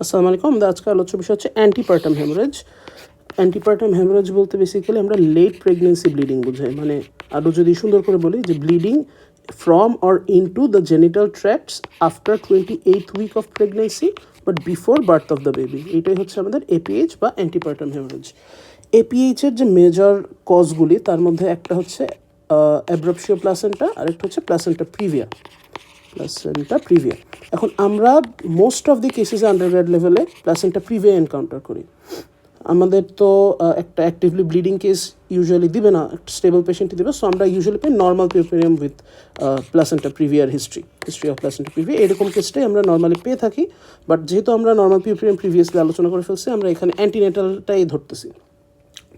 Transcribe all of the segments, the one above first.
আসসালামু আলাইকুম। আমাদের আজকে আলোচ্য বিষয় হচ্ছে অ্যান্টিপার্টাম হেমোরেজ। অ্যান্টিপার্টাম হেমোরেজ বলতে বেসিক্যালি আমরা লেট প্রেগনেন্সি ব্লিডিং বোঝাই। মানে আরও যদি সুন্দর করে বলি যে bleeding from or into the genital tracts after 28th week of pregnancy but before birth of the baby. এটাই হচ্ছে আমাদের এপিএইচ বা অ্যান্টিপার্টাম হেমোরেজ। এপিএইচের যে মেজর কজগুলি তার মধ্যে একটা হচ্ছে অ্যাব্রাপশিও প্লাসেন্টা, আরেকটা হচ্ছে প্লাসেন্টা প্রিভিয়া। এখন আমরা মোস্ট অফ দি কেসেসে আন্ডারগ্রেড লেভেলে প্লাসেন্টা প্রিভিয়া এনকাউন্টার করি। আমাদের তো একটা অ্যাক্টিভলি ব্লিডিং কেস ইউজুয়ালি দিবে না, একটা স্টেবল পেশেন্টই দেবে। সো আমরা ইউজুয়ালি পাই নর্মাল পিউপেরিয়াম উইথ প্লাসেন্টা প্রিভিয়ার হিস্ট্রি অফ প্লাসেন্টা প্রিভিয়া, এরকম কেসটাই আমরা নর্মালি পেয়ে থাকি। বাট যেহেতু আমরা নর্মাল পিউপেরিয়াম প্রিভিয়াসলি আলোচনা করে ফেলছি, আমরা এখানে অ্যান্টিনেটালটাই ধরতেছি।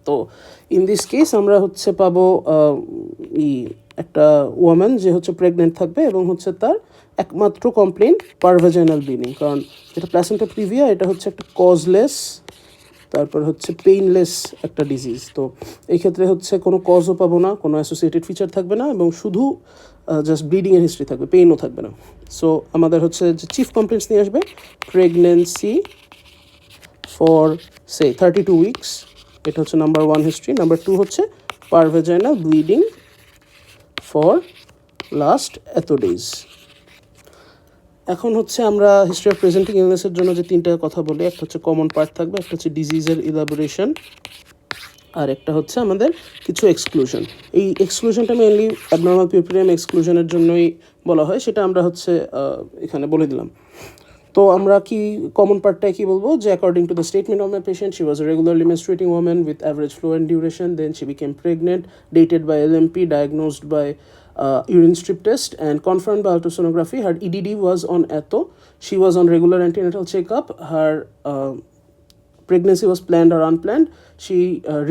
তো ইন দিস কেস আমরা হচ্ছে পাবো একটা ওয়ামেন যে হচ্ছে প্রেগনেন্ট থাকবে এবং হচ্ছে তার একমাত্র কমপ্লেন পারভাজাইনাল ব্লিডিং। কারণ যেটা প্লাসেন্টা প্রিভিয়া এটা হচ্ছে একটা কজলেস, তারপর হচ্ছে পেইনলেস একটা ডিজিজ। তো এই ক্ষেত্রে হচ্ছে কোনো কজও পাবো না, কোনো অ্যাসোসিয়েটেড ফিচার থাকবে না এবং শুধু জাস্ট ব্লিডিংয়ের হিস্ট্রি থাকবে, পেইনও থাকবে না। সো আমাদের হচ্ছে যে চিফ কমপ্লেন্টস নিয়ে আসবে প্রেগনেন্সি ফর সে 32 উইকস, এটা হচ্ছে নাম্বার 1 হিস্ট্রি। নাম্বার 2 হচ্ছে পারভাজাইনাল ব্লিডিং ফর লাস্ট এত ডেজ। এখন হচ্ছে আমরা হিস্ট্রি অফ প্রেজেন্টিং ইলনেসের জন্য যে তিনটা কথা বলি, একটা হচ্ছে কমন পার্ট থাকবে, একটা হচ্ছে ডিজিজের ইলাবোরেশন, আর একটা হচ্ছে আমাদের কিছু এক্সক্লুশন। এই এক্সক্লুশনটা মেনলি অ্যাবনর্মাল পিউপেরিয়াম এক্সক্লুশনের জন্যই বলা হয়, সেটা আমরা হচ্ছে এখানে বলে দিলাম। তো আমরা কি কমন পার্টটায় কি বলবো যে according to the statement of my patient she was a regularly menstruating woman with average flow and duration, then she became pregnant, dated by LMP, diagnosed by urine strip test and confirmed by ultrasonography. Her EDD was on ATO. She was on regular antenatal checkup. Her pregnancy was planned or unplanned. She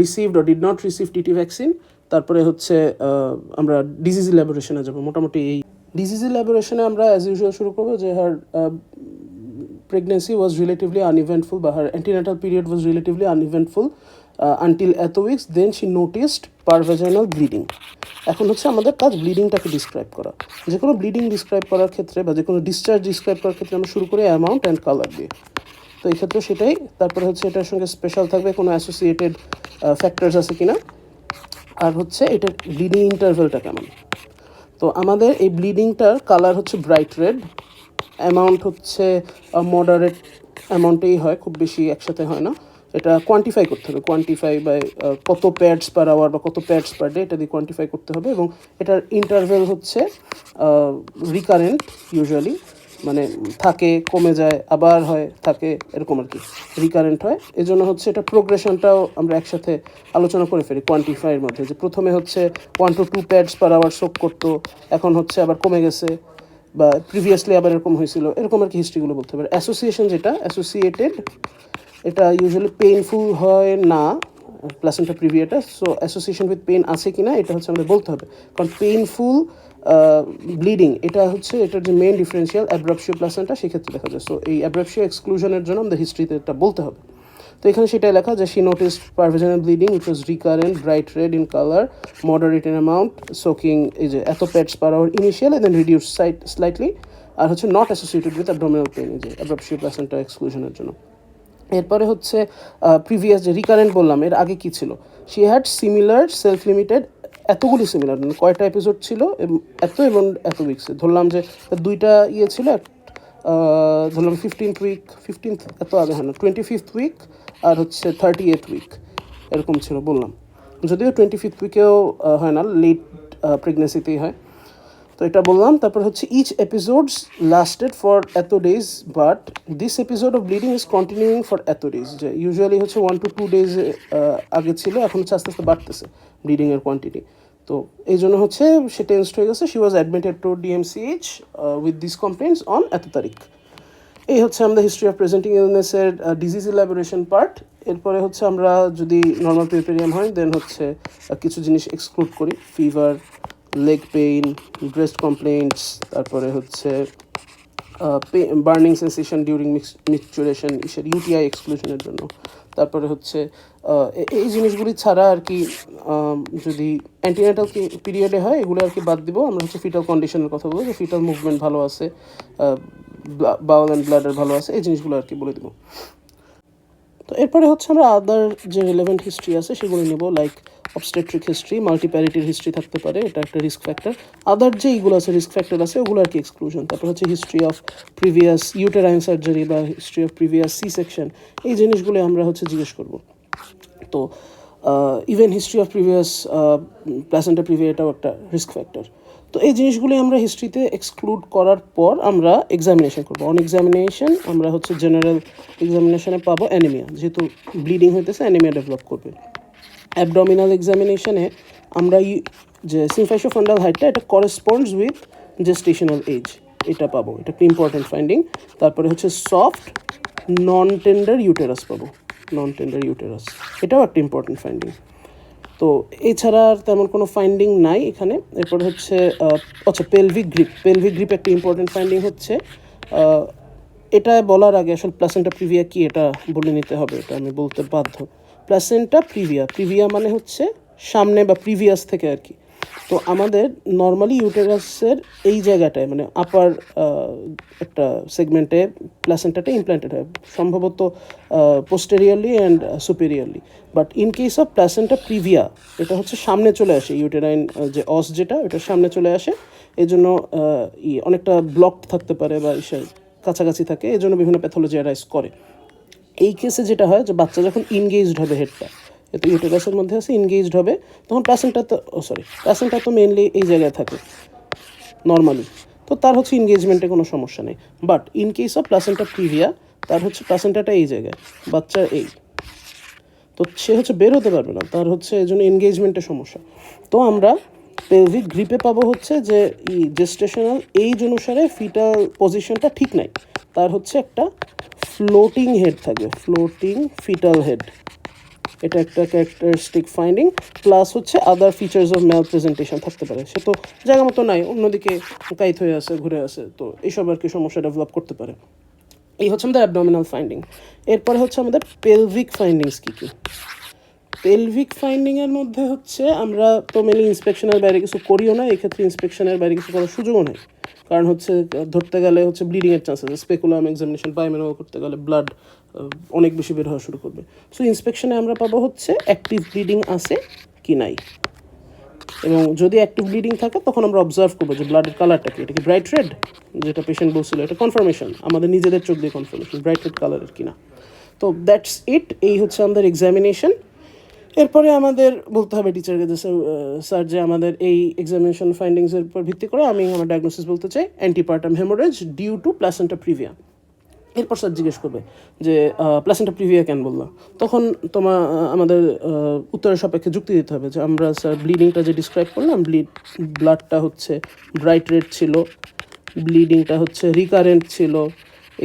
received or did not receive TT vaccine. তারপরে হচ্ছে আমরা disease ইলাবোরেশনে যাব। মোটামুটি এই disease ইলাবোরেশনে আমরা as usual শুরু করবো যে হার pregnancy was relatively uneventful, but her antenatal period was relatively uneventful until এত weeks, then she noticed per vaginal bleeding. এখন হচ্ছে আমাদের কাজ ব্লিডিংটাকে ডিসক্রাইব করা। যে কোনো ব্লিডিং ডিসক্রাইব করার ক্ষেত্রে বা যে কোনো ডিসচার্জ ডিসক্রাইব করার ক্ষেত্রে আমরা শুরু করি অ্যামাউন্ট অ্যান্ড কালার দিয়ে। তো এই ক্ষেত্রে সেটাই। তারপরে হচ্ছে এটার সঙ্গে স্পেশাল থাকবে কোনো অ্যাসোসিয়েটেড ফ্যাক্টরস আছে কিনা, আর হচ্ছে এটার ব্লিডিং ইন্টারভেলটা কেমন। তো আমাদের এই ব্লিডিংটার কালার হচ্ছে ব্রাইট রেড, অ্যামাউন্ট হচ্ছে মডারেট অ্যামাউন্টেই হয়, খুব বেশি একসাথে হয় না। এটা কোয়ান্টিফাই করতে হবে, কোয়ান্টিফাই বাই কত প্যাডস পার আওয়ার বা কত প্যাডস পার ডে, এটা দিয়ে কোয়ান্টিফাই করতে হবে। এবং এটার ইন্টারভেল হচ্ছে রিকারেন্ট ইউজুয়ালি, মানে থাকে কমে যায় আবার হয় থাকে এরকম আর কি, রিকারেন্ট হয়। এই জন্য হচ্ছে এটা প্রোগ্রেশনটাও আমরা একসাথে আলোচনা করে ফেলি কোয়ান্টিফাইয়ের মধ্যে, যে প্রথমে হচ্ছে 1 to 2 প্যাডস পার আওয়ার শোক করতো, এখন হচ্ছে আবার কমে গেছে, বা প্রিভিয়াসলি আবার এরকম হয়েছিল, এরকম আর কি হিস্ট্রিগুলো বলতে হবে। অ্যাসোসিয়েশন যেটা অ্যাসোসিয়েটেড, এটা ইউজুয়ালি পেইনফুল হয় না প্লাসেন্টা প্রিভিয়াটা। সো অ্যাসোসিয়েশন উইথ পেইন আছে কি না এটা হচ্ছে আমাদের বলতে হবে, কারণ পেইনফুল ব্লিডিং এটা হচ্ছে এটার যে মেইন ডিফারেন্সিয়াল অ্যাব্রাপশিও প্লাসেন্টা, সেক্ষেত্রে দেখা যায়। সো এই অ্যাব্রাপশিও এক্সক্লুশনের জন্য আমাদের হিস্ট্রিতে এটা বলতে হবে। তো এখানে সেটাই লেখা যে she noticed per vaginal bleeding which was recurrent, bright red in colour, moderate in amount, soaking এই যে এত pads per hour initial and then reduce slightly, আর হচ্ছে not associated with abdominal pain, এই যে অ্যাব্রাপশিও প্লাসেন্টা এক্সক্লুশনের জন্য। এরপরে হচ্ছে প্রিভিয়াস যে রিকারেন্ট বললাম, এর আগে কি ছিল, she had similar self limited, এতগুলি সিমিলার মানে কয়টা এপিসোড ছিল এত এবং এত উইকসে, ধরলাম যে দুইটা ইয়ে ছিল, ধরলাম 15th উইক, 15th এত আগে হয় না, 25th উইক আর হচ্ছে 38th উইক এরকম ছিল বললাম, যদিও 25th উইকেও হয় না, লেট প্রেগনেন্সিতেই হয়। তো এটা বললাম। তারপর হচ্ছে ইচ এপিসোডস লাস্টেড ফর এত days but this episode of bleeding is continuing for এত ডেজ, যে ইউজুয়ালি হচ্ছে 1 to 2 ডেজ আগে ছিল, এখন হচ্ছে আস্তে আস্তে বাড়তেছে ব্লিডিংয়ের কোয়ান্টিটি। তো এই জন্য হচ্ছে সে টেন্সড হয়ে গেছে। She was admitted to DMCH with this complaints on এত তারিখ। এই হচ্ছে আমাদের হিস্ট্রি অফ প্রেজেন্টিং ইলনেসের ডিজিজ ইলাবোরেশন পার্ট। এরপরে হচ্ছে আমরা যদি নর্মাল পিউপেরিয়াম হয় দেন হচ্ছে কিছু জিনিস এক্সক্লুড করি, fever, leg pain, breast complaints, তারপরে হচ্ছে বার্নিং সেন্সেশন ডিউরিং মিক্সচুরেশন, ইউটিআই এক্সক্লুশনের জন্য। তারপরে হচ্ছে এই জিনিসগুলি ছাড়া আর কি যদি অ্যান্টিনেটাল পিরিয়ডে হয় এগুলো আর কি বাদ দিব। আমরা হচ্ছে ফিটাল কন্ডিশনের কথা বলবো, যে ফিটাল মুভমেন্ট ভালো আছে, বাউল অ্যান্ড ব্লাডার ভালো আছে, এই জিনিসগুলো আর কি বলে দেবো। তো এরপরে হচ্ছে আমরা আদার যে রিলেভেন্ট হিস্ট্রি আছে সেগুলো নেব, লাইক অবস্টেট্রিক হিস্ট্রি, মাল্টিপ্যারিটির হিস্ট্রি থাকতে পারে, এটা একটা রিস্ক ফ্যাক্টর। আদার যে এইগুলো আছে রিস্ক ফ্যাক্টর আছে ওগুলো আর কি এক্সক্লুশন। তারপর হচ্ছে history of previous uterine surgery বা history of previous C section, এই জিনিসগুলো আমরা হচ্ছে জিজ্ঞেস করবো। তো even history of previous placenta previa এটাও একটা রিস্ক ফ্যাক্টর। তো এই জিনিসগুলি আমরা হিস্ট্রিতে এক্সক্লুড করার পর আমরা এক্সামিনেশন করবো। অন এক্সামিনেশন আমরা হচ্ছে জেনারেল এক্সামিনেশনে পাবো অ্যানিমিয়া, যেহেতু ব্লিডিং হইতেছে অ্যানিমিয়া ডেভেলপ করবে। অ্যাবডোমিনাল এক্সামিনেশনে আমরা যে সিম্ফাইশোফান্ডাল হাইটটা এটা করেসপন্ডস উইথ জেস্টেশনাল এজ, এটা পাবো, এটা একটা ইম্পর্টেন্ট ফাইন্ডিং। তারপরে হচ্ছে সফট নন টেন্ডার ইউটেরাস পাবো, নন টেন্ডার ইউটেরাস, এটাও একটা ইম্পর্টেন্ট ফাইন্ডিং। তো এছাড়া আর তেমন কোনো ফাইন্ডিং নাই এখানে। এরপর হচ্ছে আচ্ছা পেলভিক গ্রিপ, পেলভিক গ্রিপ একটা ইম্পর্টেন্ট ফাইন্ডিং হচ্ছে। এটা বলার আগে আসলে প্লাসেন্টা প্রিভিয়া কি এটা বলে নিতে হবে, এটা আমি বলতে বাধ্য। প্লাসেন্টা প্রিভিয়া, প্রিভিয়া মানে হচ্ছে সামনে বা প্রিভিয়াস থেকে আর কি। তো আমাদের নর্মালি ইউটেরাসের এই জায়গাটায় মানে আপার একটা সেগমেন্টে প্লাসেন্টাটা ইমপ্ল্যান্টেড হয়, সম্ভবত posteriorly and superiorly. But in case of placenta previa এটা হচ্ছে সামনে চলে আসে, ইউটেরাইন যে অস যেটা ওটা সামনে চলে আসে, এই জন্য অনেকটা ব্লকড থাকতে পারে বা কাছাকাছি থাকে, এই জন্য বিভিন্ন প্যাথোলজি অ্যারাইজ করে। এই কেসে যেটা হয় যে বাচ্চা যখন ইনগেজড হবে হেডটা, এতে ইউটেরাসের মধ্যে আছে, ইনগেজড হবে, তখন প্লাসেন্টা তো মেনলি এই জায়গায় থাকে নর্মালি, তো তার হচ্ছে ইনগেজমেন্টে কোনো সমস্যা নেই। But in case of placenta previa তার হচ্ছে প্লাসেন্টাটা এই জায়গায়, বাচ্চার এই, তো সে হচ্ছে বের হতে পারবে না, তার হচ্ছে এই জন্য এনগেজমেন্টের সমস্যা। তো আমরা পেলভিক গ্রিপে পাবো হচ্ছে যে জেস্টেশনাল এইজ অনুসারে ফিটাল পজিশনটা ঠিক নাই, তার হচ্ছে একটা ফ্লোটিং হেড থাকবে, ফ্লোটিং ফিটাল হেড, এটা একটা ক্যারেক্টারিস্টিক ফাইন্ডিং। প্লাস হচ্ছে আদার ফিচার্স অফ ম্যাল প্রেজেন্টেশন থাকতে পারে, সে তো জায়গা মতো নাই, অন্যদিকে কাইত হয়ে আছে, ঘুরে আছে, তো এইসব আর কি সমস্যা ডেভেলপ করতে পারে। এই হচ্ছে আমাদের অ্যাবডোমিনাল ফাইন্ডিং। এরপরে হচ্ছে আমাদের পেলভিক ফাইন্ডিংস কী কী। পেলভিক ফাইন্ডিংয়ের মধ্যে হচ্ছে আমরা তো মেনলি ইন্সপেকশনের বাইরে কিছু করিও না, এক্ষেত্রে ইন্সপেকশনের বাইরে কিছু করার সুযোগও নেই, কারণ হচ্ছে ধরতে গেলে হচ্ছে ব্লিডিংয়ের চান্স আছে, স্পেকুলাম এক্সামিনেশন বায়োমেনুয়াল করতে গেলে ব্লাড অনেক বেশি বের হওয়া শুরু করবে। সো ইন্সপেকশনে আমরা পাবো হচ্ছে অ্যাক্টিভ ব্লিডিং আছে কি নাই, এবং যদি অ্যাক্টিভ ব্লিডিং থাকে তখন আমরা অবজার্ভ করবো যে ব্লাডের কালারটা কি, এটা কি ব্রাইট রেড, যেটা পেশেন্ট বলছিল, এটা কনফার্মেশন, আমাদের নিজেদের চোখ দিয়ে কনফার্মেশন ব্রাইট রেড কালারের কিনা। তো দ্যাটস ইট, এই হচ্ছে আমাদের এক্সামিনেশন। এরপরে আমাদের বলতে হবে টিচারকে যে স্যার যে আমাদের এই এক্সামিনেশন ফাইন্ডিংসের উপর ভিত্তি করে আমি আমার ডায়াগনোসিস বলতে চাই antepartum haemorrhage due to placenta previa. এরপর স্যার জিজ্ঞেস করবে যে প্লাসেন্টা প্রিভিয়া কেন বললাম, তখন আমাদের উত্তরের সাপেক্ষে যুক্তি দিতে হবে যে আমরা স্যার ব্লিডিংটা যে ডিসক্রাইব করলাম, ব্লাডটা হচ্ছে ব্রাইট রেড ছিল, ব্লিডিংটা হচ্ছে রিকারেন্ট ছিল,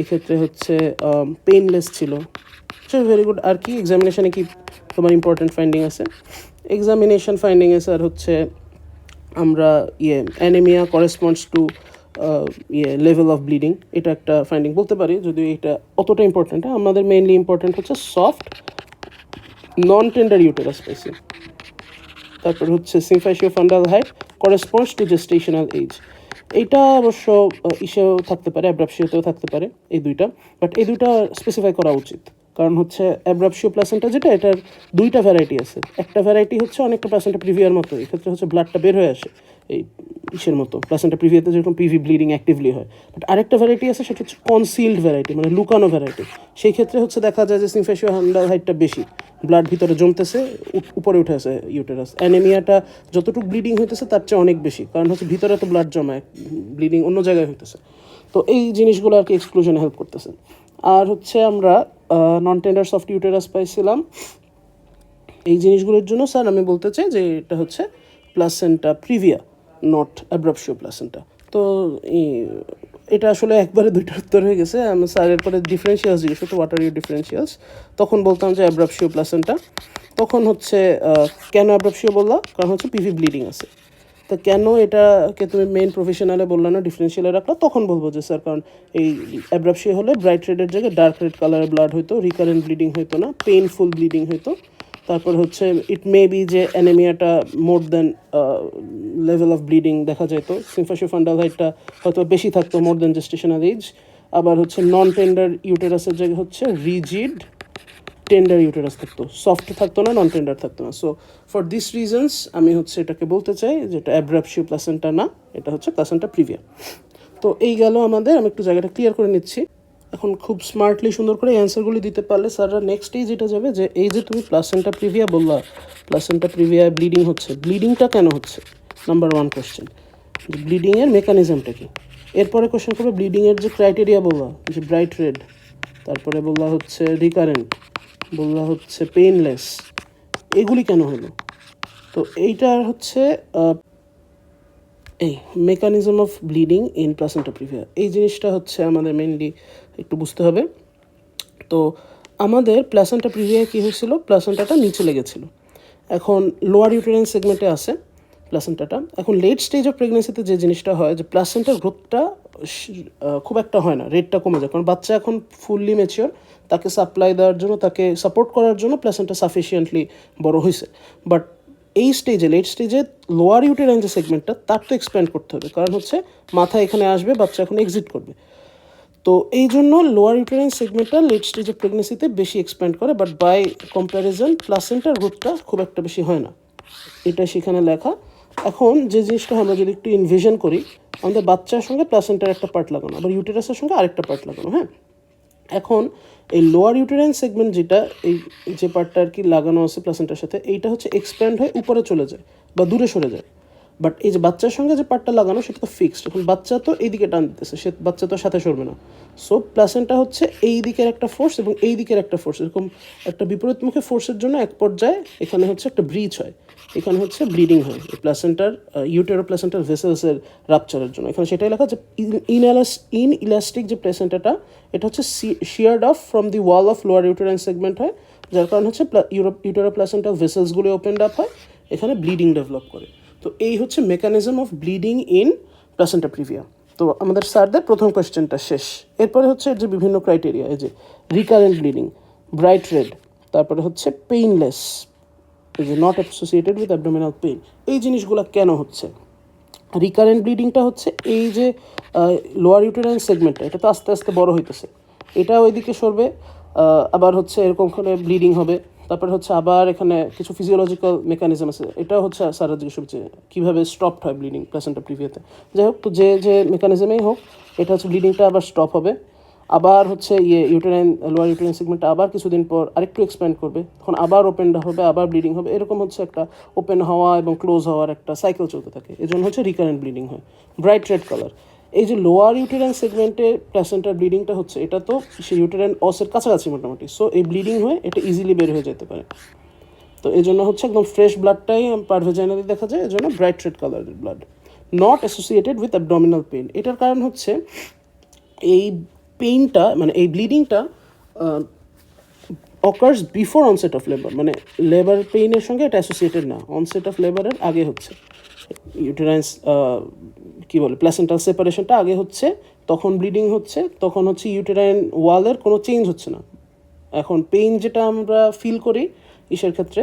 এক্ষেত্রে হচ্ছে পেইনলেস ছিল। Very good. আর কি এক্সামিনেশানে কি তোমার ইম্পর্টেন্ট ফাইন্ডিং আছে? এক্সামিনেশন ফাইন্ডিংয়ে স্যার হচ্ছে আমরা anaemia corresponds two level of bleeding, এটা একটা ফাইন্ডিং বলতে পারি, যদিও এটা অতটা ইম্পর্টেন্ট। আমাদের মেইনলি ইম্পর্টেন্ট হচ্ছে সফট নন টেন্ডার ইউটেরাস পাইছি। তারপর হচ্ছে symphysiofundal height corresponds to gestational age, এইটা অবশ্য ইসেও থাকতে পারে, অ্যাব্রাপশিওতেও থাকতে পারে, এই দুইটা। বাট এই দুইটা স্পেসিফাই করা উচিত, কারণ হচ্ছে অ্যাব্রাপশিও প্লাসেন্টা যেটা, এটার দুইটা ভ্যারাইটি আছে। একটা ভ্যারাইটি হচ্ছে অনেকটা প্লাসেন্টা প্রিভিয়ার মতো, এক্ষেত্রে হচ্ছে ব্লাডটা বের হয়ে আসে এই ইসের মতো, প্লাসেন্টা প্রিভিয়াতে যেরকম পিভি ব্লিডিং অ্যাক্টিভলি হয়। বাট আরেকটা ভ্যারাইটি আছে, সেটা হচ্ছে কনসিল্ড ভ্যারাইটি, মানে লুকানো ভ্যারাইটি। সেই ক্ষেত্রে হচ্ছে দেখা যায় যে সিম্ফাইশিওফান্ডাল হাইটটা বেশি, ব্লাড ভিতরে জমতেছে, উপরে উঠে আসে ইউটেরাস, অ্যানিমিয়াটা যতটুকু ব্লিডিং হইতেছে তার চেয়ে অনেক বেশি, কারণ হচ্ছে ভিতরে তো ব্লাড জমায়, ব্লিডিং অন্য জায়গায় হইতেছে। তো এই জিনিসগুলো আর কি এক্সক্লুশনে হেল্প করতেছে। আর হচ্ছে আমরা নন টেন্ডার সফট ইউটেরাস পাইছিলাম, এই জিনিসগুলোর জন্য স্যার আমি বলতে চাই যে এটা হচ্ছে প্লাসেন্টা প্রিভিয়া, নট অ্যাব্রাপশিও প্লাসেন্টা। তো এটা আসলে একবারে দুইটা উত্তর হয়ে গেছে। আমি স্যারের পরে ডিফারেন্সিয়ালস জিজ্ঞেস করতো, হোয়াট আর ইউ ডিফারেন্সিয়ালস, তখন বলতাম যে অ্যাব্রাপশিও প্লাসেন্টা। তখন হচ্ছে কেন অ্যাব্রাপশিও বললা, কারণ হচ্ছে পিভি ব্লিডিং আছে। তো কেন এটাকে তুমি মেইন প্রফেশনালে বললা না, ডিফারেন্সিয়ালে রাখলা, তখন বলবো যে স্যার কারণ এই অ্যাব্রাপশিও হলে ব্রাইট রেডের জায়গায় ডার্ক রেড কালারের ব্লাড হইতো, রিকারেন্ট ব্লিডিং হইতো না, পেইনফুল ব্লিডিং হইতো। তারপর হচ্ছে ইট মে বি যে অ্যানিমিয়াটা মোর দেন লেভেল অফ ব্লিডিং দেখা যেত, সিম্ফাইশিওফান্ডাল হাইটটা হয়তো বেশি থাকতো মোর দেন জেস্টেশনাল এজ। আবার হচ্ছে নন টেন্ডার ইউটেরাসের জায়গায় হচ্ছে রিজিড টেন্ডার ইউটেরাস থাকতো, সফট থাকতো না, নন টেন্ডার থাকতো না। সো ফর দিস রিজনস আমি হচ্ছে এটাকে বলতে চাই যে এটা অ্যাব্রাপশিও প্লাসেন্টা না, এটা হচ্ছে প্লাসেন্টা প্রিভিয়া। তো এই গেল আমাদের, আমি একটু জায়গাটা ক্লিয়ার করে নিচ্ছি। এখন খুব স্মার্টলি সুন্দর করে অ্যান্সারগুলি দিতে পারলে স্যাররা নেক্সটেই যেটা যাবে যে এই যে তুমি প্লাসেন্টা প্রিভিয়া বললা, প্লাসেন্টা প্রিভিয়া ব্লিডিং হচ্ছে, ব্লিডিংটা কেন হচ্ছে, নাম্বার ওয়ান কোশ্চেন, যে ব্লিডিংয়ের মেকানিজমটা কি। এরপরে কোশ্চেন করবে ব্লিডিংয়ের যে ক্রাইটেরিয়া বললা, যে ব্রাইট রেড, তারপরে বললা হচ্ছে রিকারেন্ট, বললা হচ্ছে পেইনলেস, এগুলি কেন হলো। তো এইটার হচ্ছে এই mechanism of bleeding in placenta previa, এই জিনিসটা হচ্ছে আমাদের মেইনলি একটু বুঝতে হবে। তো আমাদের প্লাসেন্টা প্রিভিয়া কী হয়েছিল, প্লাসেন্টাটা নিচে লেগেছিল, এখন লোয়ার ইউটেরাইন সেগমেন্টে আছে প্লাসেন্টাটা। এখন লেট স্টেজ অফ প্রেগনেন্সিতে যে জিনিসটা হয় যে প্লাসেন্টার গ্রোথটা খুব একটা হয় না, রেটটা কমে যায়, কারণ বাচ্চা এখন ফুললি ম্যাচিওর, তাকে সাপ্লাই দেওয়ার জন্য, তাকে সাপোর্ট করার জন্য প্লাসেন্টা সাফিসিয়েন্টলি বড় হয়েছে। বাট এই স্টেজে, লেট স্টেজে লোয়ার ইউটেরাইন যে সেগমেন্টটা তার তো এক্সপ্যান্ড করতে হবে, কারণ হচ্ছে মাথা এখানে আসবে, বাচ্চা এখন এক্সিট করবে। তো এই জন্য লোয়ার ইউটেরাইন সেগমেন্টটা লেট স্টেজ অফ প্রেগনেন্সিতে বেশি এক্সপ্যান্ড করে, বাট বাই কম্প্যারিজন প্লাসেন্টার গ্রোথটা খুব একটা বেশি হয় না, এটা সেখানে লেখা। এখন যে জিনিসটা আমরা যদি একটু ইনভিশন করি, আমাদের বাচ্চার সঙ্গে প্লাসেন্টার একটা পার্ট লাগানো, আবার ইউটেরাসের সঙ্গে আরেকটা পার্ট লাগানো, হ্যাঁ। এখন এই লোয়ার ইউটেরাইন সেগমেন্ট যেটা, এই যে পার্টটা আর কি লাগানো আছে প্লাসেন্টার সাথে, এইটা হচ্ছে এক্সপ্যান্ড হয়ে উপরে চলে যায় বা দূরে সরে যায়। বাট এই যে বাচ্চার সঙ্গে যে পার্টটা লাগানো সেটা তো ফিক্সড, এখন বাচ্চা তো এইদিকে টান দিতেছে, সে বাচ্চা তো সাথে সরবে না। সো প্লাসেন্টা হচ্ছে এই দিকের একটা ফোর্স এবং এই দিকের একটা ফোর্স, এরকম একটা বিপরীতমুখী ফোর্সের জন্য এক পর্যায়ে এখানে হচ্ছে একটা ব্রিচ হয়, এখানে হচ্ছে ব্লিডিং হয় এই প্লাসেন্টার ইউটেরো প্লাসেন্টার ভেসেলসের রাপচারের জন্য। এখানে সেটাই লেখা যে ইন ইলাস্টিক যে প্লাসেন্টাটা, এটা হচ্ছে sheared off from the wall of lower uterine segment হয়, যার কারণে হচ্ছে ইউটেরো প্লাসেন্টার ভেসেলসগুলো ওপেন্ড আপ হয়, এখানে ব্লিডিং ডেভেলপ করে। তো এই হচ্ছে mechanism of bleeding in placenta previa. তো আমাদের স্যারদের প্রথম কোয়েশ্চেনটা শেষ। এরপরে হচ্ছে যে বিভিন্ন ক্রাইটেরিয়া, এই যে রিকারেন্ট ব্লিডিং, ব্রাইট রেড, তারপরে হচ্ছে পেইনলেস, এই যে not associated with abdominal pain, এই জিনিসগুলো কেন হচ্ছে। রিকারেন্ট ব্লিডিংটা হচ্ছে এই যে লোয়ার ইউটেরাইন সেগমেন্টটা, এটা তো আস্তে আস্তে বড় হইতেছে, এটা ওইদিকে সরবে, আবার হচ্ছে এরকম করে ব্লিডিং হবে, তারপরে হচ্ছে আবার এখানে কিছু ফিজিওলজিক্যাল মেকানিজম আছে, এটা হচ্ছে সারা জিজ্ঞেস হচ্ছে কীভাবে স্টপড হয় ব্লিডিং প্লাসেন্টা প্রিভিয়াতে। যাই হোক, তো যে যে মেকানিজমেই হোক, এটা হচ্ছে ব্লিডিংটা আবার স্টপ হবে, আবার হচ্ছে ইউটেরাইন লোয়ার ইউটেরাইন সেগমেন্টটা আবার কিছুদিন পর আরেকটু এক্সপ্যান্ড করবে, তখন আবার ওপেন হবে, আবার ব্লিডিং হবে, এরকম হচ্ছে একটা ওপেন হওয়া এবং ক্লোজ হওয়ার একটা সাইকেল চলতে থাকে, এই জন্য হচ্ছে রিকারেন্ট ব্লিডিং হয়। ব্রাইট রেড কালার, এই যে লোয়ার ইউটেরাইন সেগমেন্টে প্লাসেন্টার ব্লিডিংটা হচ্ছে, এটা তো সেই ইউটেরাইন অসের কাছাকাছি মোটামুটি, সো এই ব্লিডিং হয়ে এটা ইজিলি বের হয়ে যেতে পারে। তো এই জন্য হচ্ছে একদম ফ্রেশ ব্লাডটাই পারভেজাইনালি দেখা যায়, এই জন্য ব্রাইট রেড কালারের blood. Not associated with abdominal pain, এটার কারণ হচ্ছে এই পেইনটা, মানে এই ব্লিডিংটা occurs before onset of labour, মানে লেবার পেইনের সঙ্গে এটা অ্যাসোসিয়েটেড না, অনসেট অফ লেবারের আগে হচ্ছে ইউটেরাইন্স কী বলে প্লাসেন্টাল সেপারেশনটা আগে হচ্ছে, তখন ব্লিডিং হচ্ছে, তখন হচ্ছে ইউটেরাইন ওয়ালের কোনো চেঞ্জ হচ্ছে না। এখন পেইন যেটা আমরা ফিল করি ইসের ক্ষেত্রে,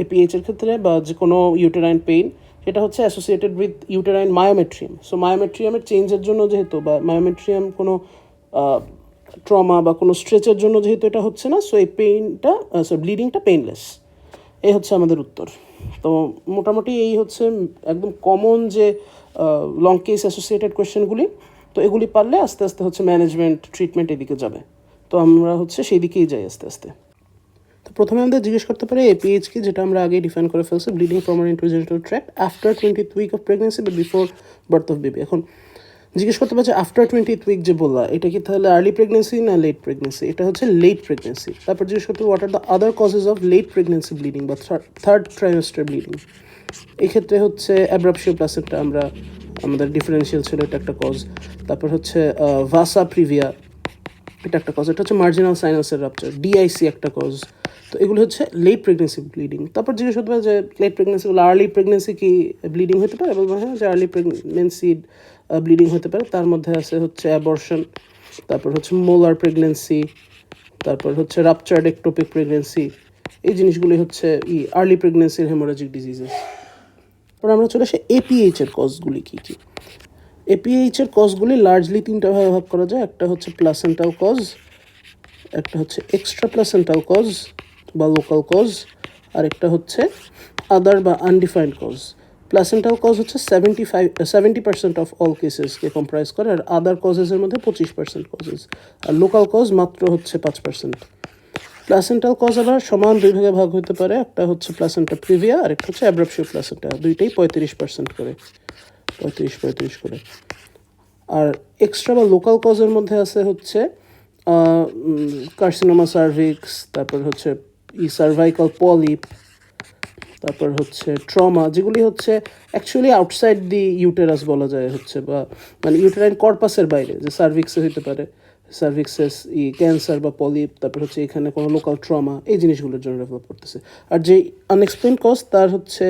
এপিএইচের ক্ষেত্রে বা যে কোনো ইউটেরাইন পেইন, সেটা হচ্ছে associated with uterine myometrium. So মায়োমেট্রিয়ামের চেঞ্জের জন্য যেহেতু, বা মায়োমেট্রিয়াম কোনো ট্রমা বা কোনো স্ট্রেচের জন্য যেহেতু এটা হচ্ছে না, সো এই পেইনটা, ব্লিডিংটা পেইনলেস। এই হচ্ছে আমাদের উত্তর। তো মোটামুটি এই হচ্ছে একদম কমন যে লং কেস অ্যাসোসিয়েটেড কোয়েশ্চেনগুলি। তো এগুলি পারলে আস্তে আস্তে হচ্ছে ম্যানেজমেন্ট, ট্রিটমেন্ট এদিকে যাবে। তো আমরা হচ্ছে সেই দিকেই যাই আস্তে আস্তে। তো প্রথমে আমাদের জিজ্ঞেস করতে পারে এপিএইচ কি, যেটা আমরা আগেই ডিফাইন করে ফেলছি, bleeding from an introgenital tract after 20th week of pregnancy বা বিফোর বার্থ অফ বেবি। এখন জিজ্ঞেস করতে পারছে আফটার 20th উইক যে বললা, এটা কি তাহলে আর্লি প্রেগনেন্সি না লেট প্রেগনেন্সি? এটা হচ্ছে লেট প্রেগনেন্সি। তারপর জিজ্ঞেস করতে what are the other causes of late pregnancy bleeding বা থার্ড ট্রাইমেস্টার ব্লিডিং। এক্ষেত্রে হচ্ছে অ্যাব্রাপশিও প্লাসেন্টা আমরা আমাদের ডিফারেন্সিয়াল ছিল, এটা একটা কজ। তারপর হচ্ছে ভাসা প্রিভিয়া, এটা একটা কজ। এটা হচ্ছে মার্জিনাল সাইনাসের রাপচার, ডিআইসি একটা কজ। তো এগুলো হচ্ছে লেট প্রেগনেন্সি ব্লিডিং। তারপর জিজ্ঞেস করতে পারে যে লেট প্রেগনেন্সি বলে আর্লি প্রেগনেন্সি কি ব্লিডিং হতে পারে? এবং হ্যাঁ, যে আর্লি প্রেগনেন্সি ব্লিডিং হতে পারে। তার মধ্যে আছে হচ্ছে অ্যাবর্শন, তারপর হচ্ছে মোলার প্রেগনেন্সি, তারপর হচ্ছে রাপচার্ড একটোপিক প্রেগনেন্সি। এই জিনিসগুলি হচ্ছে আর্লি প্রেগনেন্সির হেমোরাজিক ডিজিজেস। তারপর আমরা চলে আসি এপিএইচ এর কজগুলি কী কী। এপিএইচ এর কজগুলি লার্জলি তিনটা ভাগে ভাগ করা যায়। একটা হচ্ছে প্লাসেন্টাল কজ, একটা হচ্ছে এক্সট্রা প্লাসেন্টাল কজ বা লোকাল কজ, আর একটা হচ্ছে আদার বা আনডিফাইন্ড কজ। প্লাসেন্টাল কজ হচ্ছে 70% অফ অল কেসেসকে কম্প্রাইজ করে, আর আদার কজেসের মধ্যে 25% কজেস, আর লোকাল কজ মাত্র হচ্ছে 5%। প্লাসেন্টাল কজ আবার সমান দুই ভাগে ভাগ হতে পারে, একটা হচ্ছে প্লাসেন্টা প্রিভিয়া আর একটা হচ্ছে অ্যাব্রাপশিও প্লাসেন্টা, দুইটাই 35% করে, 35 করে। আর এক্সট্রা বা লোকাল কজের মধ্যে আছে হচ্ছে কার্সিনোমা সার্ভিক্স, তারপর হচ্ছে সার্ভাইকাল পলিপ, তারপর হচ্ছে ট্রমা, যেগুলি হচ্ছে অ্যাকচুয়ালি আউটসাইড দি ইউটেরাস বলা যায় হচ্ছে, বা মানে ইউটেরাইন কর্পাসের বাইরে, যে সার্ভিক্সে হতে পারে, সার্ভিক্সেস ক্যান্সার বা পলিপ, তারপর হচ্ছে এখানে কোনো লোকাল ট্রমা, এই জিনিসগুলোর জন্য ডেভেলপ করতেছে। আর যে আনএক্সপ্লেইন কজ তার হচ্ছে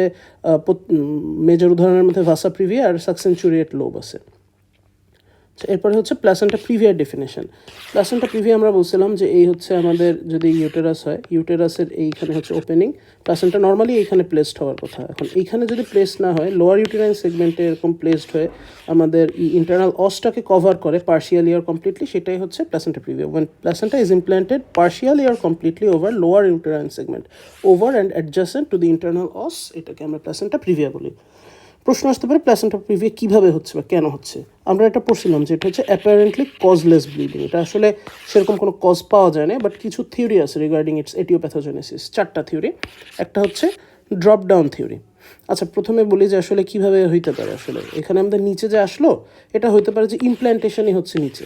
মেজর উদাহরণের মধ্যে ভাসা প্রিভিয়া আর সাকসেন্চুরিয়েট লোব আছে। এরপরে হচ্ছে প্লাসেন্টা প্রিভিয়ার ডেফিনেশন। প্লাসেন্টা প্রিভিয়া আমরা বলছিলাম যে এই হচ্ছে আমাদের যদি ইউটেরাস হয়, ইউটেরাসের এইখানে হচ্ছে ওপেনিং, প্লাসেন্টা নর্মালি এইখানে প্লেসড হওয়ার কথা। এখন এইখানে যদি প্লেস না হয়, লোয়ার ইউটেরাইন সেগমেন্টে এরকম প্লেসড হয়ে আমাদের ইন্টারনাল অসটাকে কভার করে পার্শিয়ালি আর কমপ্লিটলি, সেটাই হচ্ছে placenta previa. When placenta is implanted partially আর completely over lower uterine segment, over and adjacent to the internal os, এটাকে আমরা প্লাসেন্টা প্রিভিয়া বলি। প্রশ্ন আসতে পারে প্লাসেন্টা প্রিভিয়া কীভাবে হচ্ছে বা কেন হচ্ছে। আমরা এটা পড়ছিলাম যে এটা হচ্ছে অ্যাপারেন্টলি কজলেস ব্লিডিং। এটা আসলে সেরকম কোনো কজ পাওয়া যায় না, বাট কিছু থিওরি আছে রিগার্ডিং ইটস এটিওপ্যাথোজেনেসিস, 4টা থিওরি। একটা হচ্ছে ড্রপ ডাউন থিওরি। আচ্ছা, প্রথমে বলি যে আসলে কীভাবে হইতে পারে। আসলে এখানে আমাদের নিচে যে আসলো, এটা হইতে পারে যে ইমপ্ল্যান্টেশনই হচ্ছে নিচে,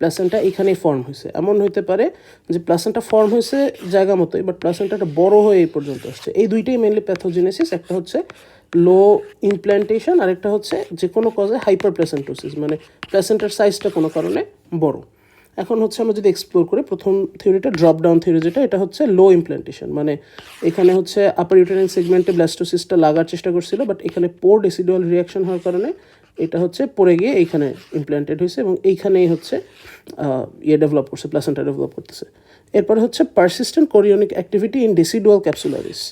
প্লাসেন্টা এখানেই ফর্ম হয়েছে। এমন হইতে পারে যে প্লাসেন্টা ফর্ম হয়েছে জায়গা মতোই, বাট প্লাসেন্টাটা বড় হয়ে এই পর্যন্ত আসছে। এই দুইটাই মেনলি প্যাথোজেনেসিস। একটা হচ্ছে লো ইমপ্ল্যান্টেশন, আর একটা হচ্ছে যে কোনো কজে হাইপার প্লাসেন্টোসিস, মানে প্লাসেন্টার সাইজটা কোনো কারণে বড়। এখন হচ্ছে আমরা যদি এক্সপ্লোর করি প্রথম থিওরিটা, ড্রপ ডাউন থিওরি, যেটা এটা হচ্ছে লো ইমপ্ল্যান্টেশন, মানে এখানে হচ্ছে আপার ইউটেরাইন সেগমেন্টে ব্লাস্টোসিসটা লাগার চেষ্টা করছিল, বাট এখানে পোর ডেসিডুয়াল রিয়াকশন হওয়ার কারণে এটা হচ্ছে পড়ে গিয়ে এইখানে ইমপ্ল্যান্টেড হয়েছে, এবং এইখানেই হচ্ছে ডেভেলপ করছে, প্লাসেন্টা ডেভেলপ করতেছে। এরপরে হচ্ছে persistent chorionic activity in decidual ক্যাপসুলারিস।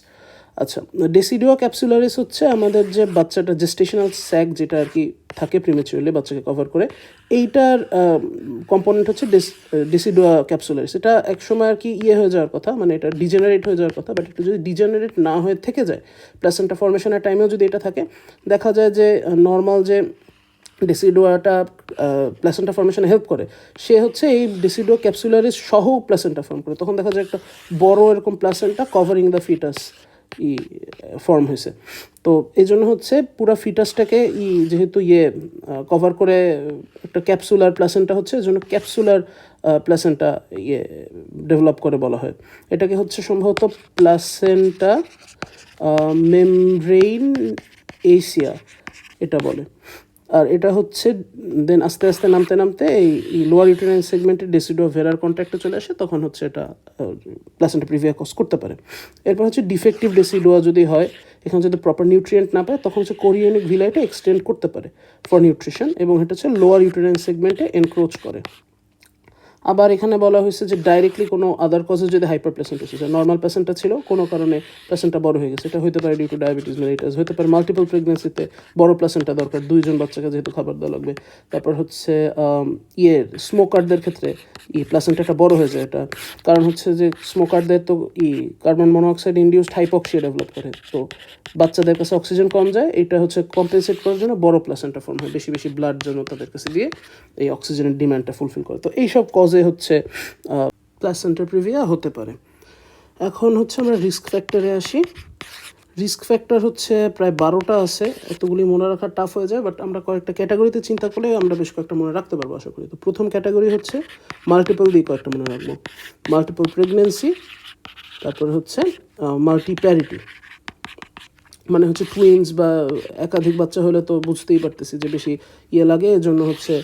আচ্ছা, ডেসিডুয়া ক্যাপসুলারিস হচ্ছে আমাদের যে বাচ্চাটা জেস্টেশনাল স্যাক যেটা আর কি থাকে প্রিমেচুরলি বাচ্চাকে কভার করে, এইটার কম্পোনেন্ট হচ্ছে ডেসিডুয়া ক্যাপসুলারিস। এটা একসময় আর কি হয়ে যাওয়ার কথা, মানে এটা ডিজেনারেট হয়ে যাওয়ার কথা, বাট এটা যদি ডিজেনারেট না হয়ে থেকে যায়, প্লাসেন্টা ফর্মেশনের টাইমেও যদি এটা থাকে, দেখা যায় যে নর্মাল যে ডেসিডুয়াটা প্লাসেন্টা ফর্মেশনে হেল্প করে, সে হচ্ছে এই ডেসিডুয়া ক্যাপসুলারিস সহ প্লাসেন্টা ফর্ম করে। তখন দেখা যায় একটা বড় এরকম placenta covering the foetus form হয়েছে। তো এই জন্য হচ্ছে পুরো ফিটাসটাকে যেহেতু কভার করে একটা ক্যাপসুলার প্লাসেন্টা হচ্ছে, এই জন্য ক্যাপসুলার প্লাসেন্টা ডেভেলপ করে বলা হয়। এটাকে হচ্ছে সম্ভবত প্লাসেন্টা মেমব্রেইন এসিয়া এটা বলে। আর এটা হচ্ছে দেন আস্তে আস্তে নামতে নামতে এই লোয়ার ইউটেরাইন সেগমেন্টের ডেসিডুয়া ভেরার কন্ট্যাক্টে চলে আসে, তখন হচ্ছে এটা প্লাসেন্টা প্রিভিয়া কজ করতে পারে। এরপর হচ্ছে ডিফেক্টিভ ডেসিডুয়া যদি হয়, এখানে যদি প্রপার নিউট্রিয়েন্ট না পায়, তখন হচ্ছে কোরিওনিক ভিলাইটা এক্সটেন্ড করতে পারে ফর নিউট্রিশন, এবং এটা হচ্ছে লোয়ার ইউটেরাইন সেগমেন্টে এনক্রোচ করে। আবার এখানে বলা হয়েছে যে ডাইরেক্টলি কোনো আদার কজে যদি হাইপার প্লাসেন্টোসিস হয়, নর্মাল প্লাসেন্টা ছিল, কোনো কারণে প্লাসেন্টা বড় হয়ে গেছে, এটা হতে পারে ডিউ টু ডায়াবেটিস মেলিটাস, হতে পারে মাল্টিপল প্রেগনেন্সিতে বড় প্লাসেন্টা দরকার, 2জন বাচ্চাকে যেহেতু খাবার দেওয়া লাগবে। তারপর হচ্ছে স্মোকারদের ক্ষেত্রে প্লাসেন্টাটা বড় হয়ে যায়, এটা কারণ হচ্ছে যে স্মোকারদের তো carbon monoxide induced hypoxia develop করে, তো বাচ্চাদের কাছে অক্সিজেন কম যায়, এটা হচ্ছে কম্পেনসেট করার জন্য বড় প্লাসেন্টা ফর্ম হয়, বেশি বেশি ব্লাড জন্য তাদের কাছে দিয়ে এই অক্সিজেনের ডিমান্ডটা ফুলফিল করে। তো এইসব কজে হচ্ছে প্লাসেন্টা প্রিভিয়া হতে পারে। এখন হচ্ছে আমরা রিস্ক ফ্যাক্টরে আসি। রিস্ক ফ্যাক্টর হচ্ছে প্রায় 12টা আছে, এতগুলি মনে রাখা টাফ হয়ে যায়, বাট আমরা কয়েকটা ক্যাটাগরিতে চিন্তা করলে আমরা বেশ কয়েকটা মনে রাখতে পারবো আশা করি। তো প্রথম ক্যাটাগরি হচ্ছে মাল্টিপল দিয়ে কয়েকটা মনে রাখবো, মাল্টিপল প্রেগনেন্সি, তারপরে হচ্ছে মাল্টিপ্যারিটি, মানে হচ্ছে টুইন্স বা একাধিক বাচ্চা হলে তো বুঝতেই পারতেছি যে বেশি লাগে, এজন্য হচ্ছে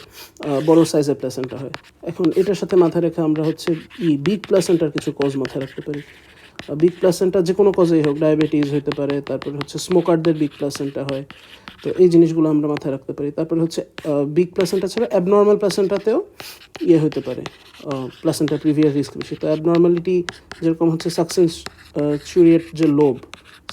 বড় সাইজের প্লাসেন্টা হয়। এখন এটার সাথে মাথায় রেখে আমরা হচ্ছে বিগ প্লাসেন্টার কিছু কজ মাথায় রাখতে পারি। বিগ প্লাসেন্টা যে কোনো কজেই হোক, ডায়াবেটিস হতে পারে, তারপরে হচ্ছে স্মোকারদের বিগ প্লাসেন্টা হয়। তো এই জিনিসগুলো আমরা মাথায় রাখতে পারি। তারপরে হচ্ছে বিগ প্লাসেন্টা ছাড়া অ্যাবনর্মাল প্লাসেন্টাতেও হতে পারে, প্লাসেন্টা প্রিভিয়া রিস্ক বেশি। তো অ্যাবনর্মালিটি যেরকম হচ্ছে সাকসেন্সুরিয়েট যে লোব,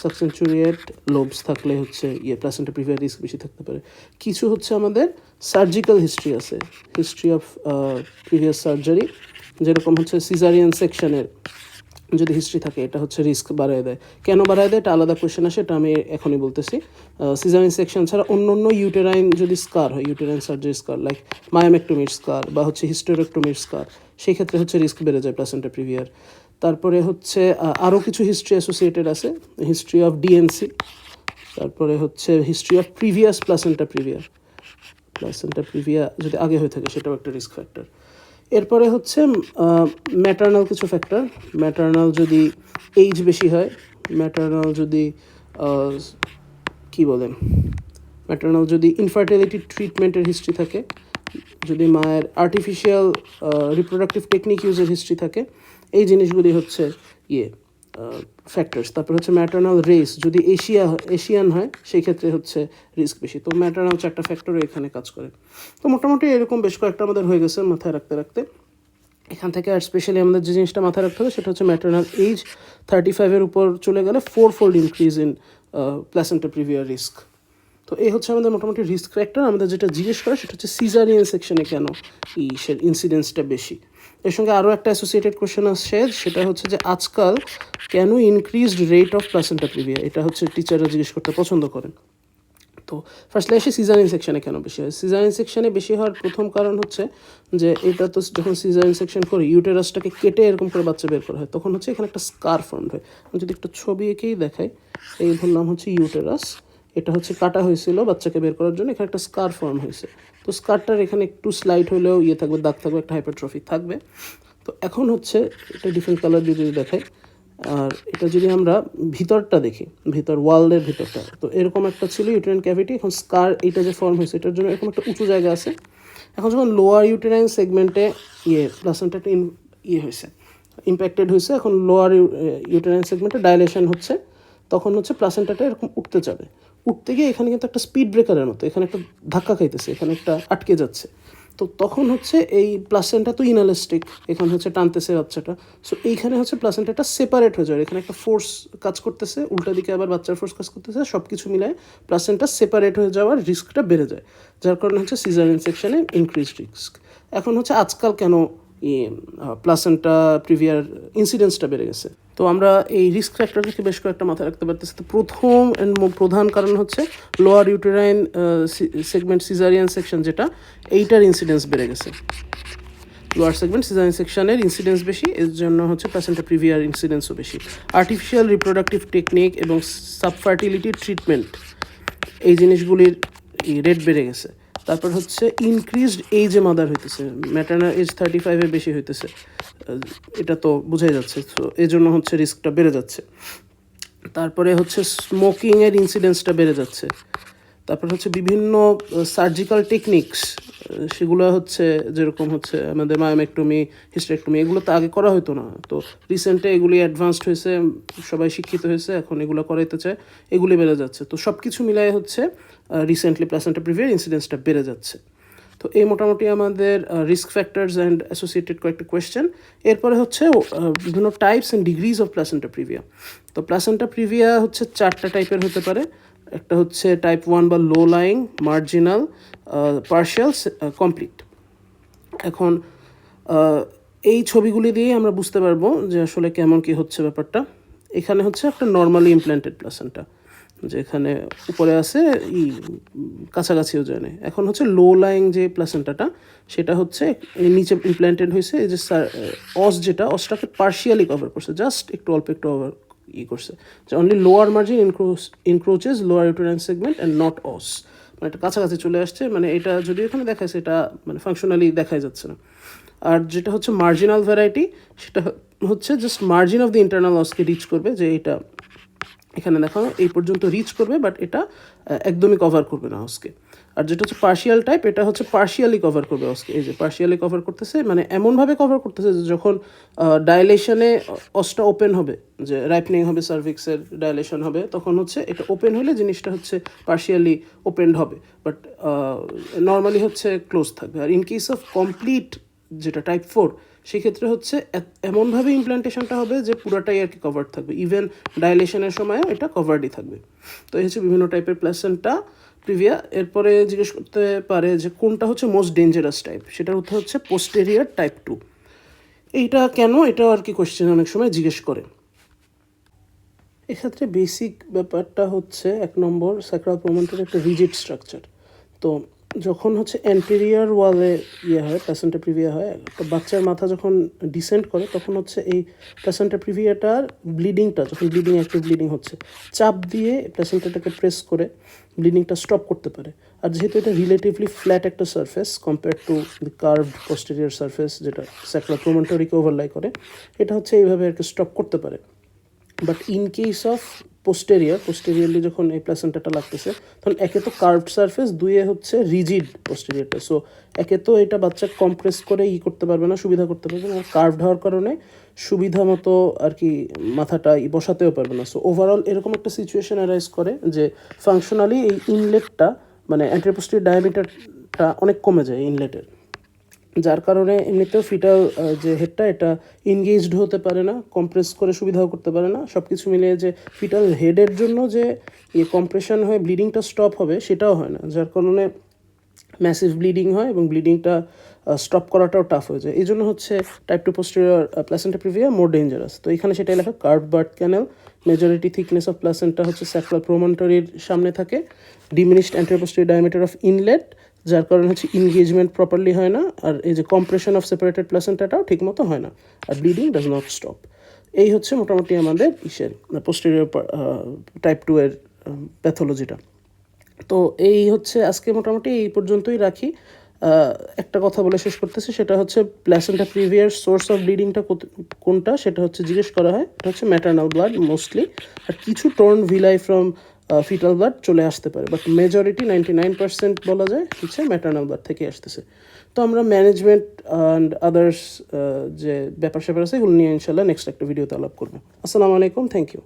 সাকসেন্সুরিয়েট লোবস থাকলে হচ্ছে প্লাসেন্টা প্রিভিয়া রিস্ক বেশি থাকতে পারে। কিছু হচ্ছে আমাদের সার্জিক্যাল হিস্ট্রি আছে, হিস্ট্রি অফ প্রিভিয়াস সার্জারি, যেরকম হচ্ছে সিজারিয়ান সেকশনের যদি হিস্ট্রি থাকে, এটা হচ্ছে রিস্ক বাড়ায় দেয়। কেন বাড়ায় দেয় এটা আলাদা কোয়েশ্চেন আসে, এটা আমি এখনই বলতেছি। সিজারিয়ান সেকশন ছাড়া অন্য অন্য ইউটেরাইন যদি স্কার হয়, ইউটেরাইন সার্জারি স্কার লাইক মায়োমেক্টমির স্কার বা হচ্ছে হিস্টেরেক্টমির স্কার, সেই ক্ষেত্রে হচ্ছে রিস্ক বেড়ে যায় প্লাসেন্টা প্রিভিয়ার। তারপরে হচ্ছে আরও কিছু হিস্ট্রি অ্যাসোসিয়েটেড আছে, হিস্ট্রি অফ ডিএনসি, তারপরে হচ্ছে history of previous placenta previa যদি আগে হয়ে থাকে সেটাও একটা রিস্ক ফ্যাক্টর। এরপরে হচ্ছে ম্যাটার্নাল কিছু ফ্যাক্টর। ম্যাটার্নাল যদি এইজ বেশি হয়, ম্যাটার্নাল যদি ম্যাটার্নাল যদি ইনফার্টিলিটি ট্রিটমেন্টের হিস্ট্রি থাকে, যদি মায়ের আর্টিফিশিয়াল রিপ্রোডাক্টিভ টেকনিক ইউজের হিস্ট্রি থাকে, এই জিনিসগুলি হচ্ছে ফ্যাক্টরস। তারপর হচ্ছে ম্যাটার্নাল রেস, যদি এশিয়ান হয় সেই ক্ষেত্রে হচ্ছে রিস্ক বেশি। তো ম্যাটার্নাল 4টা ফ্যাক্টরও এখানে কাজ করে। তো মোটামুটি এরকম বেশ কয়েকটা আমাদের হয়ে গেছে মাথায় রাখতে রাখতে। এখান থেকে আর স্পেশালি আমাদের যে জিনিসটা মাথায় রাখতে হবে সেটা হচ্ছে ম্যাটার্নাল এজ 35-এর উপর চলে গেলে 4-fold increase in placenta previa risk. তো এই হচ্ছে আমাদের মোটামুটি রিস্ক ফ্যাক্টর। আমাদের যেটা জিজ্ঞেস করে সেটা হচ্ছে সিজারিয়ান সেকশনে কেন ইনসিডেন্সটা বেশি। এর সঙ্গে আরও একটা অ্যাসোসিয়েটেড কোয়েশ্চেন আসছে, সেটা হচ্ছে যে আজকাল কেন increased rate of placenta previa, এটা হচ্ছে টিচাররা জিজ্ঞেস করতে পছন্দ করেন। তো ফার্স্টলি আসে সিজারিয়ান সেকশনে কেন বেশি হয়। সিজারিয়ান সেকশনে বেশি হওয়ার প্রথম কারণ হচ্ছে যে এটা তো যখন সিজারিয়ান সেকশন করে ইউটেরাসটাকে কেটে এরকম করে বাচ্চা বের করা হয়, তখন হচ্ছে এখানে একটা স্কার ফর্ম হয়। আমি যদি একটা ছবি এঁকেই দেখাই, এই ধরলাম হচ্ছে ইউটেরাস, এটা হচ্ছে কাটা হয়েছিল বাচ্চাকে বের করার জন্য, এখানে একটা স্কার ফর্ম হয়েছে। তো স্কারটার এখানে একটু স্লাইড হলেও থাকবে, দাগ থাকবে, একটা হাইপারট্রফি থাকবে। তো এখন হচ্ছে এটা ডিফারেন্ট কালার দিয়ে যদি দেখাই, আর এটা যদি আমরা ভিতরটা দেখি, ওয়ালের ভিতরটা, তো এরকম একটা ছিল ইউটেরাইন ক্যাভিটি। এখন স্কার এটা যে ফর্ম হয়েছে এটার জন্য এরকম একটা উঁচু জায়গা আছে। এখন যখন লোয়ার ইউটেরাইন সেগমেন্টে প্লাসেন্টাটা হয়েছে, ইম্প্যাক্টেড হয়েছে, এখন লোয়ার ইউটেরাইন সেগমেন্টে ডাইলেশন হচ্ছে, তখন হচ্ছে প্লাসেন্টাটা এরকম উঠতে যাবে। উঠতে গিয়ে এখানে কিন্তু একটা স্পিড ব্রেকারের মতো এখানে একটা ধাক্কা খাইতেছে, এখানে একটা আটকে যাচ্ছে। তো তখন হচ্ছে এই প্লাসেন্টা তো ইনালাস্টিক, এখানে হচ্ছে টানতেছে বাচ্চাটা। সো এইখানে হচ্ছে প্লাসেন্টাটা সেপারেট হয়ে যায়, এখানে একটা ফোর্স কাজ করতেছে, উল্টা দিকে আবার বাচ্চার ফোর্স কাজ করতেছে, সব কিছু মিলায় প্লাসেন্টা সেপারেট হয়ে যাওয়ার রিস্কটা বেড়ে যায়, যার কারণে হচ্ছে সিজারিয়ান সেকশনে ইনক্রিজ রিস্ক। এখন হচ্ছে আজকাল কেন প্লাসেন্টা প্রিভিয়ার ইনসিডেন্সটা বেড়ে গেছে। তো আমরা এই রিস্ক ফ্যাক্টরটাকে বেশ কয়েকটা মাথায় রাখতে পারতেছি। তো প্রথম প্রধান কারণ হচ্ছে lower uterine segment caesarean section, যেটা এইটার ইনসিডেন্স বেড়ে গেছে। লোয়ার সেগমেন্ট সিজারিয়ান সেকশনের ইনসিডেন্স বেশি, এর জন্য হচ্ছে প্লাসেন্টা প্রিভিয়ার ইনসিডেন্সও বেশি। আর্টিফিশিয়াল রিপ্রোডাক্টিভ টেকনিক এবং সাবফার্টিলিটি ট্রিটমেন্ট, এই জিনিসগুলির রেট বেড়ে গেছে। তারপর হচ্ছে ইনক্রিজড এইজে মাদার হইতেছে, ম্যাটার্নাল এজ 35-এর বেশি হইতেছে, এটা তো বোঝাই যাচ্ছে। তো এই জন্য হচ্ছে রিস্কটা বেড়ে যাচ্ছে। তারপরে হচ্ছে স্মোকিংয়ের ইনসিডেন্সটা বেড়ে যাচ্ছে। তারপর হচ্ছে বিভিন্ন সার্জিক্যাল টেকনিক্স, সেগুলো হচ্ছে যেরকম হচ্ছে আমাদের মায়োমেক্টমি, হিস্টেরেক্টমি, এগুলো তো আগে করা হতো না। তো রিসেন্টে এগুলি অ্যাডভান্সড হয়েছে, সবাই শিক্ষিত হয়েছে, এখন এগুলো করাইতে চায়, এগুলি বেড়ে যাচ্ছে। তো সব কিছু মিলাই হচ্ছে রিসেন্টলি প্লাসেন্টা প্রিভিয়ার ইনসিডেন্সটা বেড়ে যাচ্ছে। তো এই মোটামুটি আমাদের রিস্ক ফ্যাক্টরস অ্যান্ড অ্যাসোসিয়েটেড কয়েকটা কোয়েশ্চেন। এরপরে হচ্ছে বিভিন্ন types and degrees of placenta previa. তো প্লাসেন্টা প্রিভিয়া হচ্ছে 4টা টাইপের হতে পারে। একটা হচ্ছে টাইপ 1 বা low lying, marginal, partial, complete. এখন এই ছবিগুলি দিয়ে আমরা বুঝতে পারবো যে আসলে কেমন কি হচ্ছে ব্যাপারটা। এখানে হচ্ছে একটা নর্মালি ইমপ্ল্যান্টেড প্লাসেন্টা, যেখানে উপরে আছে কাছাকাছিও যায় না। এখন হচ্ছে লো লাইং যে প্লাসেন্টাটা, সেটা হচ্ছে নিচে ইমপ্ল্যান্টেড হয়েছে, এই যে যেটা অসটাকে পার্শিয়ালি কভার করছে, জাস্ট একটু অল্প একটু করছে, যে only lower margin encroaches lower uterine segment and not os, মানে এটা কাছাকাছি চলে আসছে, মানে এটা যদি এখানে দেখাচ্ছে এটা মানে ফাংশনালি দেখাই যাচ্ছে না। আর যেটা হচ্ছে মার্জিনাল ভ্যারাইটি, সেটা হচ্ছে just margin of the internal অসকে রিচ করবে, যে এটা এখানে দেখানো এই পর্যন্ত রিচ করবে, বাট এটা একদমই কভার করবে না অসকে। আর যেটা হচ্ছে পার্শিয়াল টাইপ, এটা হচ্ছে পার্শিয়ালি কভার করবে অস্কে, এই যে পার্শিয়ালি কভার করতেছে, মানে এমনভাবে কভার করতেছে যে যখন ডাইলেশনে অসটা ওপেন হবে, যে রাইপনিং হবে, সার্ভিক্সের ডাইলেশন হবে, তখন হচ্ছে এটা ওপেন হলে জিনিসটা হচ্ছে পার্শিয়ালি ওপেনড হবে, বাট নর্মালি হচ্ছে ক্লোজ থাকবে। আর ইন কেস অফ কমপ্লিট যেটা টাইপ 4, সেক্ষেত্রে হচ্ছে এমনভাবে ইমপ্ল্যান্টেশনটা হবে যে পুরোটাই আর কি কভার্ড থাকবে, ইভেন ডাইলেশনের সময়ও এটা কভার্ডই থাকবে। তো এই হচ্ছে বিভিন্ন টাইপের প্লাসেন্টা প্রিভিয়া। এরপরে জিজ্ঞেস করতে পারে যে কোনটা হচ্ছে মোস্ট ডেঞ্জারাস টাইপ, সেটার উত্তর হচ্ছে পোস্টেরিয়র টাইপ 2। এইটা কেন, এটা আর কি কোয়েশ্চেন অনেক সময় জিজ্ঞেস করে। এক্ষেত্রে বেসিক ব্যাপারটা হচ্ছে 1 নম্বর, স্যাক্রাল প্রমন্টরি একটা রিজিড স্ট্রাকচার। তো যখন হচ্ছে অ্যান্টেরিয়র ওয়ালে হয়, প্লাসেন্টা প্রিভিয়া হয়, একটা বাচ্চার মাথা যখন ডিসেন্ড করে, তখন হচ্ছে এই প্লাসেন্টা প্রিভিয়াটার ব্লিডিংটা, যখন অ্যাক্টিভ ব্লিডিং হচ্ছে, চাপ দিয়ে প্লাসেন্টাটাকে প্রেস করে ব্লিডিংটা স্টপ করতে পারে। আর যেহেতু এটা রিলেটিভলি ফ্ল্যাট একটা surface compare to the curved posterior surface যেটা স্যাক্রাল প্রমন্টরিকে ওভারলাই করে, এটা হচ্ছে এইভাবে আর কি স্টপ করতে পারে। But in case of posteriorly যখন এই প্লাসেন্টাটা লাগতেছে, তখন একে তো কার্ভড সারফেস, দুইয়ে হচ্ছে রিজিড পোস্টেরিয়রটা। সো একে তো এটা বাচ্চা কম্প্রেস করে করতে পারবে না, সুবিধা করতে পারবে না, আর কার্ভড হওয়ার কারণে সুবিধা মতো আর কি মাথাটা বসাতেও পারবে না। সো ওভারঅল এরকম একটা সিচুয়েশন অ্যারাইজ করে যে ফাংশনালি এই ইনলেটটা, মানে অ্যান্টেরোপোস্টেরিয়র ডায়ামিটারটা অনেক কমে যায় ইনলেটের, যার কারণে এমনিতেও ফিটাল যে হেডটা এটা এনগেজড হতে পারে না, কম্প্রেস করে সুবিধাও করতে পারে না, সব কিছু মিলিয়ে যে ফিটাল হেডের জন্য যে কম্প্রেশন হয়ে ব্লিডিংটা স্টপ হবে সেটাও হয় না, যার কারণে ম্যাসিভ ব্লিডিং হয় এবং ব্লিডিংটা স্টপ করাটাও টাফ হয়ে যায়। এই জন্য হচ্ছে type 2 posterior placenta previa more dangerous. তো এখানে সেটাই লেখা, curved birth canal, majority thickness of placenta হচ্ছে স্যাক্রাল প্রমন্টরির সামনে থাকে, diminished anteroposterior diameter of inlet, যার কারণে হচ্ছে ইনগেজমেন্ট প্রপারলি হয় না, আর এই যে কম্প্রেশন অফ সেপারেটেড প্লাসেন্টাটাও ঠিক মতো হয় না, আর ব্লিডিং ডাজ নট স্টপ। এই হচ্ছে মোটামুটি আমাদের পোস্টেরিয়র টাইপ 2 এর প্যাথোলজিটা। তো এই হচ্ছে আজকে মোটামুটি এই পর্যন্তই রাখি। একটা কথা বলে শেষ করতেছি, সেটা হচ্ছে প্ল্যাসেন্টা প্রিভিয়ার সোর্স অফ ব্লিডিংটা কোনটা, সেটা হচ্ছে জিজ্ঞেস করা হয়, এটা হচ্ছে ম্যাটার্নাল ব্লাড মোস্টলি, আর কিছু torn villi from fetal blood চলে আসতে পারে, বাট মেজরিটি 99% বলা যায় হচ্ছে ম্যাটার্নাল ব্লাড থেকে আসতেছে। তো আমরা ম্যানেজমেন্ট অ্যান্ড আদার্স যে ব্যাপার স্যাপার আছে এগুলো নিয়ে ইনশাল্লাহ নেক্সট একটা ভিডিওতে আলাপ করবো। আসসালামু আলাইকুম, থ্যাংক ইউ।